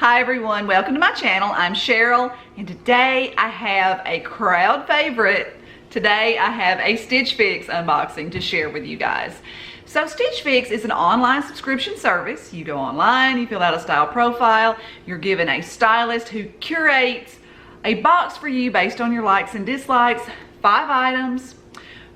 Hi everyone, welcome to my channel. I'm Cheryl and today I have a crowd favorite. Today I have a Stitch Fix unboxing to share with you guys. So Stitch Fix is an online subscription service. You go online, you fill out a style profile, you're given a stylist who curates a box for you based on your likes and dislikes, 5 items,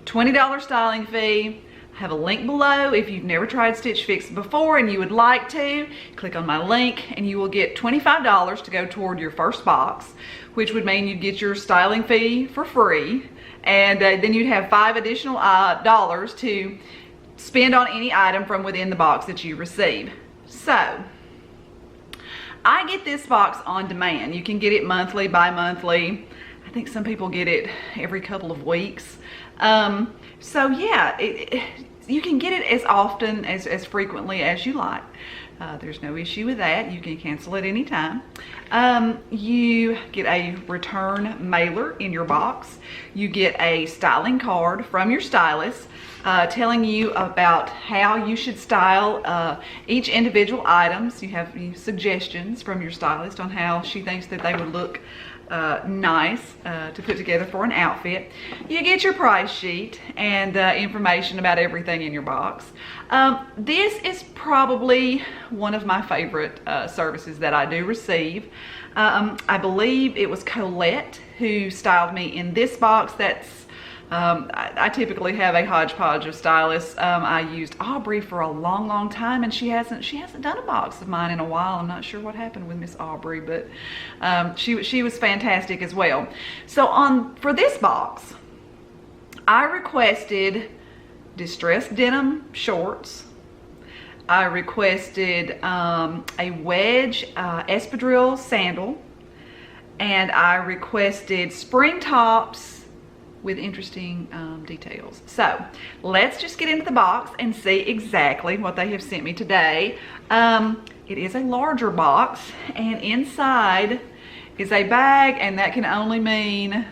$20 styling fee. I have a link below if you've never tried Stitch Fix before and you would like to. Click on my link and you will get $25 to go toward your first box, which would mean you'd get your styling fee for free. And then you'd have 5 additional dollars to spend on any item from within the box that you receive. So, I get this box on demand. You can get it monthly, bi-monthly. I think some people get it every couple of weeks. So yeah, you can get it as often, as frequently as you like. There's no issue with that. You can cancel it anytime. You get a return mailer in your box. You get a styling card from your stylist telling you about how you should style each individual items. You have suggestions from your stylist on how she thinks that they would look nice to put together for an outfit. You get your price sheet and information about everything in your box. This is probably one of my favorite services that I do receive. I believe it was Colette who styled me in this box. That's I typically have a hodgepodge of stylists. I used Aubrey for a long time and she hasn't done a box of mine in a while. I'm not sure what happened with Miss Aubrey, but she was fantastic as well. So for this box, I requested distressed denim shorts. I requested a Wedge Espadrille sandal, and I requested spring tops with interesting details. So let's just get into the box and see exactly what they have sent me today. It is a larger box and inside is a bag, and that can only mean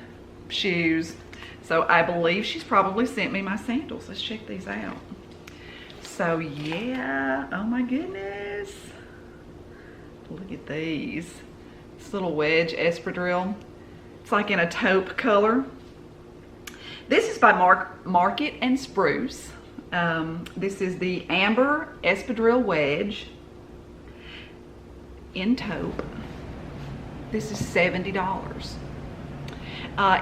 shoes. So I believe she's probably sent me my sandals. Let's check these out. So yeah, oh my goodness. Look at these. This little Wedge Espadrille. It's like in a taupe color. This is by MARKEY and SPRUCE. This is the Amber Espadrille Wedge in taupe. This is $70.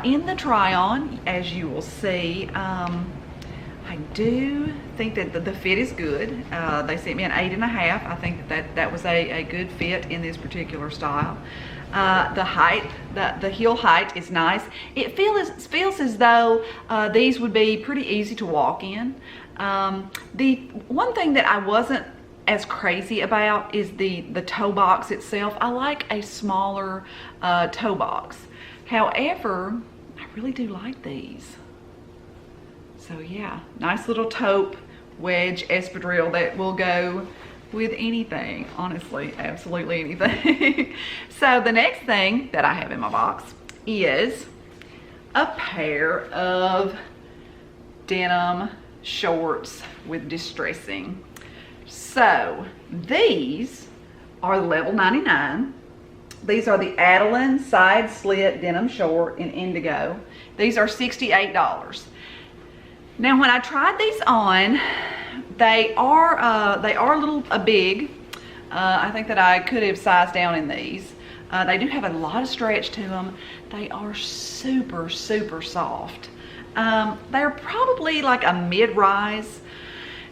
In the try-on, as you will see, I do think that the fit is good. They sent me an 8.5. I think that was a good fit in this particular style. The height, the heel height is nice. It feels as though these would be pretty easy to walk in. The one thing that I wasn't as crazy about is the toe box itself. I like a smaller toe box. However, I really do like these. So yeah, nice little taupe Wedge Espadrille that will go with anything, honestly, absolutely anything. So the next thing that I have in my box is a pair of denim shorts with distressing. So these are level 99. These are the Adeline Side-Slit denim short in indigo. These are $68. Now when I tried these on, they are a little big. I think that I could have sized down in these. They do have a lot of stretch to them. They are super soft. They're probably like a mid-rise.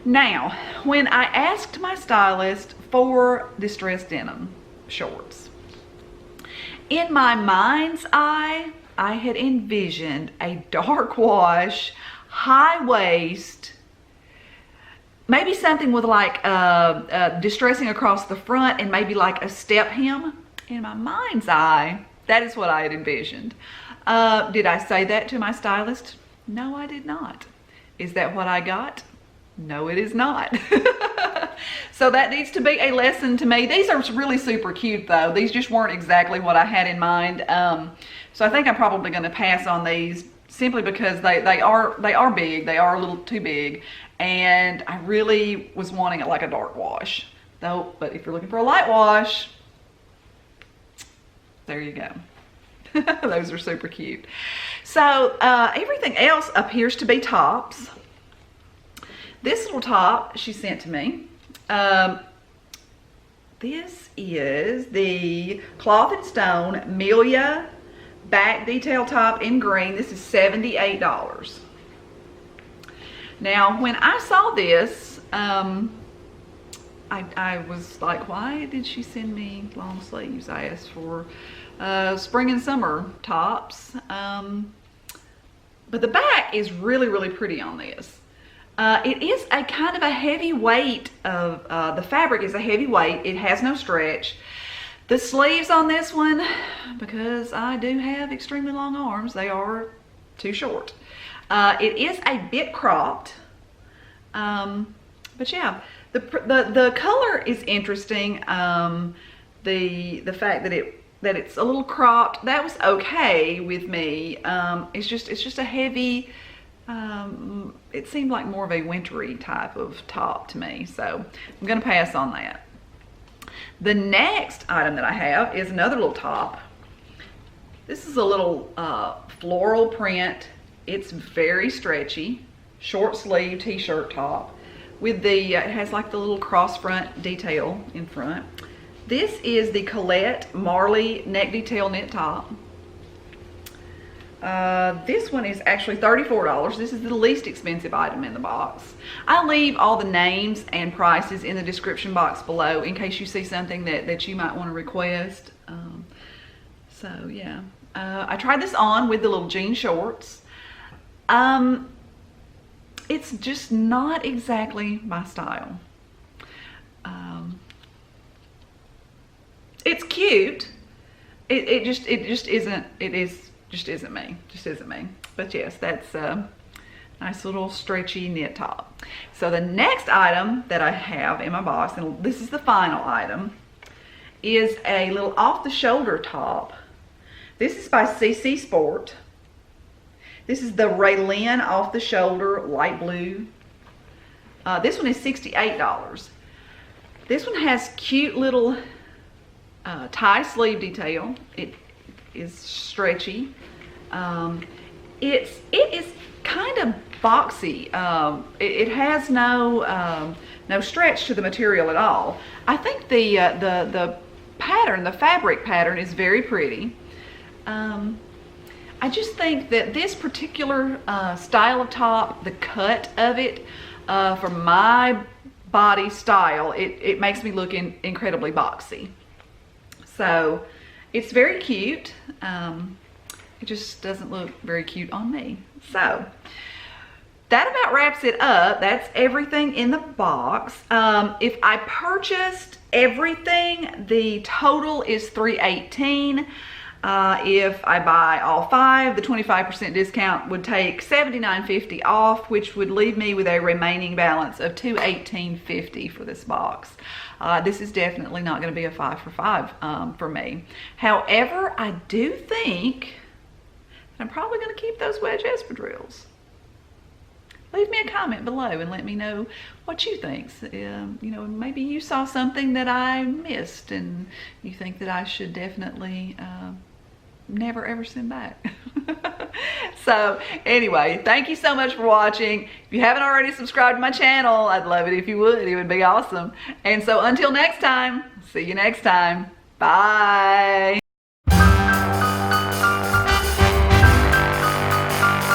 Now, when I asked my stylist for distressed denim shorts, in my mind's eye, I had envisioned a dark wash, high waist, maybe something with like distressing across the front and maybe like a step hem. In my mind's eye, that is what I had envisioned. Did I say that to my stylist? No, I did not. Is that what I got? No, it is not. So that needs to be a lesson to me. These are really super cute though. These just weren't exactly what I had in mind. So I think I'm probably going to pass on these simply because they are big. They are a little too big, and I really was wanting it like a dark wash though. But if you're looking for a light wash, there you go. Those are super cute. So everything else appears to be tops. This little top she sent to me. This is the Cloth and Stone MELIA back detail top in green. This is $78. Now, when I saw this, I was like, why did she send me long sleeves? I asked for spring and summer tops. But the back is really, really pretty on this. It is a kind of a heavy weight of, the fabric is a heavy weight. It has no stretch. The sleeves on this one, because I do have extremely long arms, they are too short. It is a bit cropped. But yeah, the color is interesting. The fact that it's a little cropped, that was okay with me. It's just a heavy, it seemed like more of a wintry type of top to me, so I'm gonna pass on that. The next item that I have is another little top. This is a little floral print. It's very stretchy, short sleeve t-shirt top with the, it has like the little cross front detail in front. This is the Colette Marley neck detail knit top. This one is actually $34. This is the least expensive item in the box. I'll leave all the names and prices in the description box below in case you see something that you might want to request. So yeah, I tried this on with the little jean shorts. It's just not exactly my style. It's cute. It just isn't. Just isn't me. Just isn't me. But yes, that's a nice little stretchy knit top. So the next item that I have in my box, and this is the final item, is a little off-the-shoulder top. This is by CECE Sport. This is the RAELYNE off-the-shoulder light blue. This one is $68. This one has cute little tie sleeve detail. It is stretchy. It is kind of boxy. It has no stretch to the material at all. I think the pattern, the fabric pattern, is very pretty. I just think that this particular style of top, the cut of it, for my body style, it makes me look incredibly boxy. So it's very cute. It just doesn't look very cute on me. So that about wraps it up. That's everything in the box. If I purchased everything, the total is $318. If I buy all 5, the 25% discount would take $79.50 off, which would leave me with a remaining balance of $218.50 for this box. This is definitely not going to be a 5 for 5 for me. However, I do think I'm probably going to keep those Wedge espadrilles. Leave me a comment below and let me know what you think. You know, maybe you saw something that I missed and you think that I should definitely never ever send back. So anyway, thank you so much for watching. If you haven't already subscribed to my channel, I'd love it if you would. It would be awesome. And so until next time, see you next time. Bye.